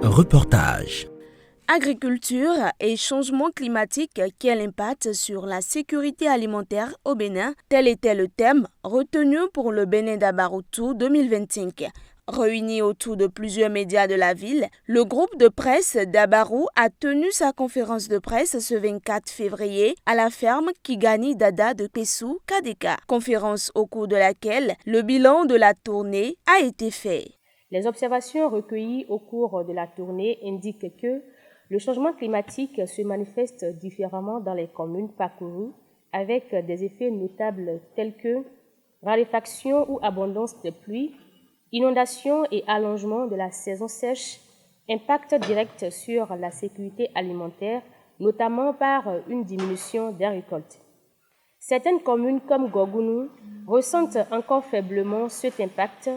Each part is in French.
Reportage. Agriculture et changement climatique, quel impact sur la sécurité alimentaire au Bénin? Tel était le thème retenu pour le Bénin Dabaroutou 2025. Réuni autour de plusieurs médias de la ville, le groupe de presse Dabarou a tenu sa conférence de presse ce 24 février à la ferme Kigani Dada de Pessou, Kadeka. Conférence au cours de laquelle le bilan de la tournée a été fait. Les observations recueillies au cours de la tournée indiquent que le changement climatique se manifeste différemment dans les communes parcourues, avec des effets notables tels que raréfaction ou abondance des pluies, inondations et allongement de la saison sèche, impact direct sur la sécurité alimentaire, notamment par une diminution des récoltes. Certaines communes comme Gorgounou ressentent encore faiblement cet impact,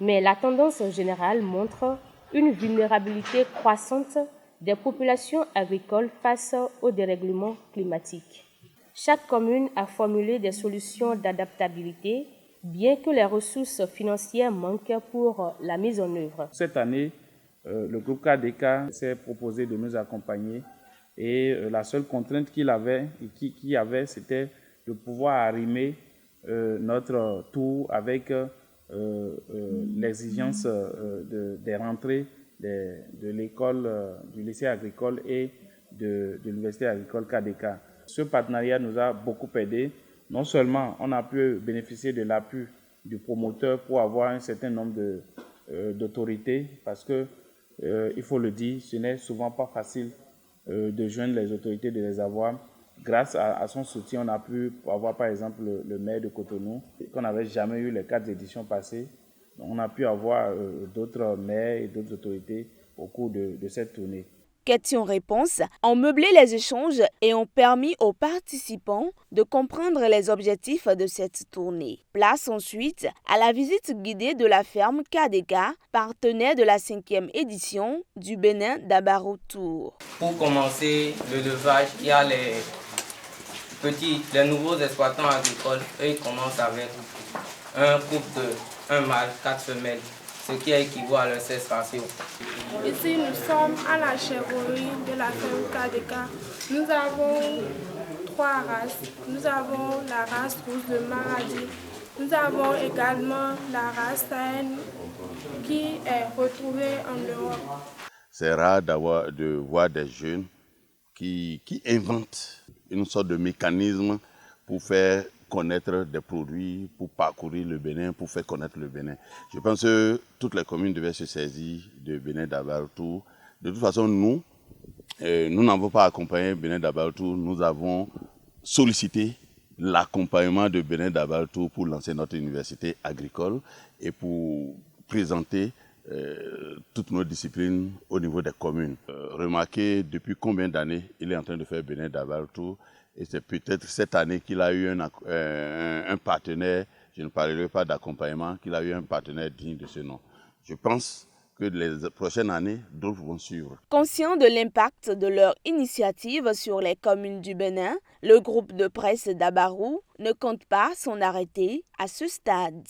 mais la tendance générale montre une vulnérabilité croissante des populations agricoles face au dérèglement climatique. Chaque commune a formulé des solutions d'adaptabilité, bien que les ressources financières manquent pour la mise en œuvre. Cette année, le groupe KDK s'est proposé de nous accompagner et la seule contrainte qu'il avait, c'était de pouvoir arrimer notre tour avec l'exigence des rentrées de l'école, du lycée agricole et de l'université agricole KDK. Ce partenariat nous a beaucoup aidé. Non seulement on a pu bénéficier de l'appui du promoteur pour avoir un certain nombre d'autorités, parce que, il faut le dire, ce n'est souvent pas facile de joindre les autorités, de les avoir. Grâce à son soutien, on a pu avoir par exemple le maire de Cotonou, qu'on n'avait jamais eu les 4 éditions passées. On a pu avoir d'autres maires et d'autres autorités au cours de cette tournée. Questions-réponses ont meublé les échanges et ont permis aux participants de comprendre les objectifs de cette tournée. Place ensuite à la visite guidée de la ferme Kadeka, partenaire de la 5e édition du Bénin Dabaroutou. Pour commencer l'élevage, il y a les nouveaux exploitants agricoles. Eux, ils commencent avec un couple de 1 mâle, 4 femelles, ce qui équivaut à leur 16 ratio. Ici, nous sommes à la chèvrerie de la ferme Kadeka. Nous avons 3 races. Nous avons la race rouge de Maradi. Nous avons également la race Saine qui est retrouvée en Europe. C'est rare de voir des jeunes qui inventent une sorte de mécanisme pour faire connaître des produits, pour parcourir le Bénin, pour faire connaître le Bénin. Je pense que toutes les communes devaient se saisir de Bénin Dabaroutou. De toute façon, nous n'avons pas accompagné Bénin Dabaroutou, nous avons sollicité l'accompagnement de Bénin Dabaroutou pour lancer notre université agricole et pour présenter toutes nos disciplines au niveau des communes. Remarquez depuis combien d'années il est en train de faire Bénin Dabaroutou. Et c'est peut-être cette année qu'il a eu un partenaire, je ne parlerai pas d'accompagnement, qu'il a eu un partenaire digne de ce nom. Je pense que les prochaines années, d'autres vont suivre. Conscient de l'impact de leur initiative sur les communes du Bénin, le groupe de presse Dabarou ne compte pas s'en arrêter à ce stade.